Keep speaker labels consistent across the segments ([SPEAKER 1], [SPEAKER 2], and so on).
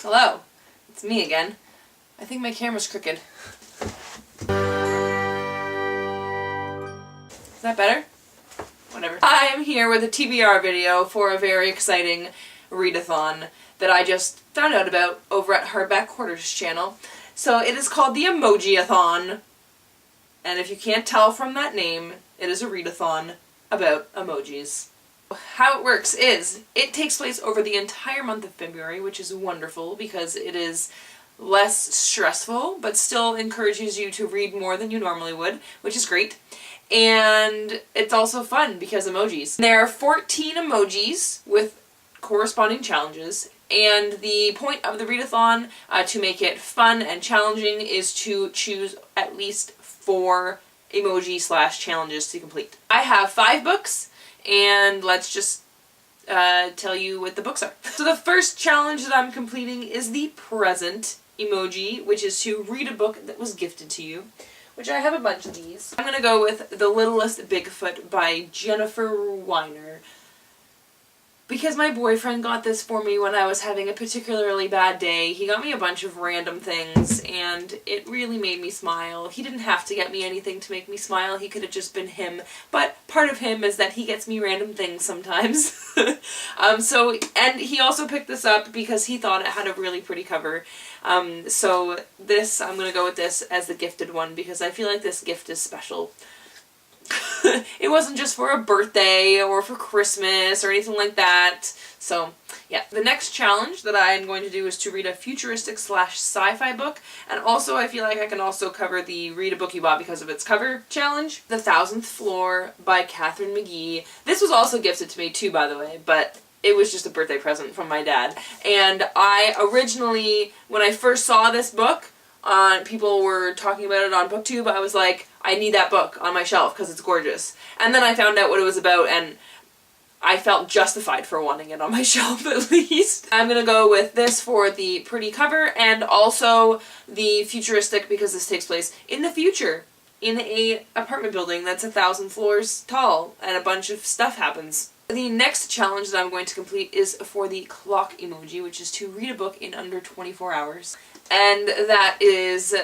[SPEAKER 1] Hello, it's me again. I think my camera's crooked. Is that better? Whatever. I am here with a TBR video for a very exciting readathon that I just found out about over at Hardback Quarters channel. So it is called the Emoji-A-Thon, and if you can't tell from that name, it is a readathon about emojis. How it works is, it takes place over the entire month of February, which is wonderful because it is less stressful, but still encourages you to read more than you normally would, which is great. And it's also fun because emojis. There are 14 emojis with corresponding challenges, and the point of the readathon, to make it fun and challenging, is to choose at least 4 emoji/challenges to complete. I have 5 books, and let's just tell you what the books are. So the first challenge that I'm completing is the present emoji, which is to read a book that was gifted to you, which I have a bunch of these. I'm gonna go with The Littlest Bigfoot by Jennifer Weiner, because my boyfriend got this for me when I was having a particularly bad day. He got me a bunch of random things, and it really made me smile. He didn't have to get me anything to make me smile. He could have just been him, but part of him is that he gets me random things sometimes. And he also picked this up because he thought it had a really pretty cover. So this, I'm gonna go with this as the gifted one because I feel like this gift is special. It wasn't just for a birthday or for Christmas or anything like that. So, yeah. The next challenge that I am going to do is to read a futuristic/sci-fi book, and also I feel like I can also cover the read a book you bought because of its cover challenge. The 1000th Floor by Catherine McGee. This was also gifted to me too, by the way, but it was just a birthday present from my dad. And I originally, when I first saw this book, people were talking about it on BookTube, I was like, I need that book on my shelf because it's gorgeous. And then I found out what it was about, and I felt justified for wanting it on my shelf at least. I'm gonna go with this for the pretty cover, and also the futuristic because this takes place in the future, in a apartment building that's 1,000 floors tall, and a bunch of stuff happens. The next challenge that I'm going to complete is for the clock emoji, which is to read a book in under 24 hours. And that is,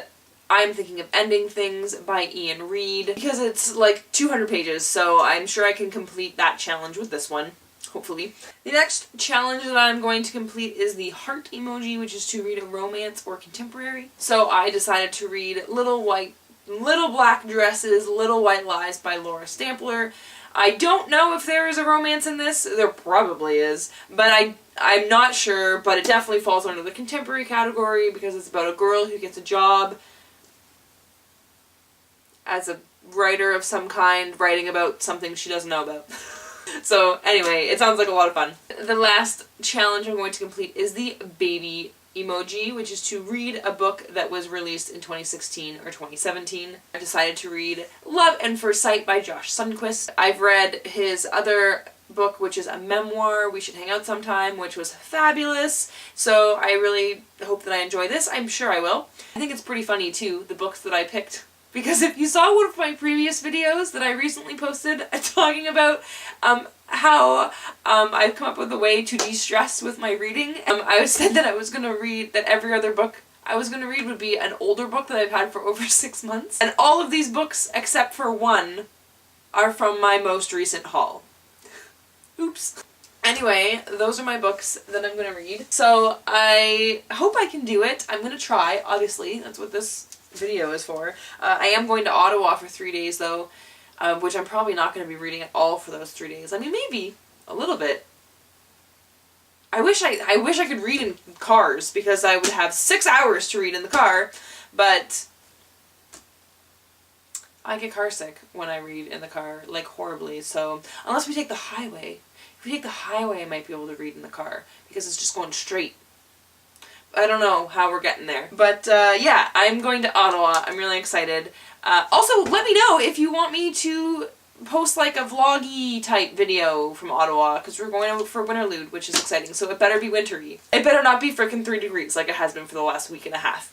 [SPEAKER 1] I'm thinking of Ending Things by Ian Reid, because it's like 200 pages, so I'm sure I can complete that challenge with this one, hopefully. The next challenge that I'm going to complete is the heart emoji, which is to read a romance or contemporary. So I decided to read Little Black Dresses, Little White Lies by Laura Stampler. I don't know if there is a romance in this. There probably is, but I'm not sure, but it definitely falls under the contemporary category because it's about a girl who gets a job as a writer of some kind, writing about something she doesn't know about. So anyway, it sounds like a lot of fun. The last challenge I'm going to complete is the baby emoji, which is to read a book that was released in 2016 or 2017. I decided to read Love at First Sight by Josh Sundquist. I've read his other book, which is a memoir, We Should Hang Out Sometime, which was fabulous. So I really hope that I enjoy this. I'm sure I will. I think it's pretty funny too, the books that I picked. Because if you saw one of my previous videos that I recently posted talking about how I've come up with a way to de-stress with my reading, I said that I was going to read, that every other book I was going to read would be an older book that I've had for over 6 months. And all of these books, except for one, are from my most recent haul. Oops. Anyway, those are my books that I'm going to read. So I hope I can do it. I'm going to try, obviously. That's what this video is for. I am going to Ottawa for 3 days though, which I'm probably not going to be reading at all for those 3 days. I mean, maybe a little bit. I wish I could read in cars because I would have 6 hours to read in the car, but I get car sick when I read in the car, like horribly. So unless we take the highway, if we take the highway, I might be able to read in the car because it's just going straight. I don't know how we're getting there. But yeah, I'm going to Ottawa. I'm really excited. Also, let me know if you want me to post like a vloggy type video from Ottawa, because we're going out for Winterlude, which is exciting. So it better be wintry. It better not be frickin' 3 degrees like it has been for the last week and a half.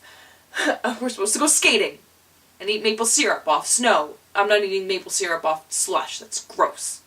[SPEAKER 1] We're supposed to go skating and eat maple syrup off snow. I'm not eating maple syrup off slush. That's gross.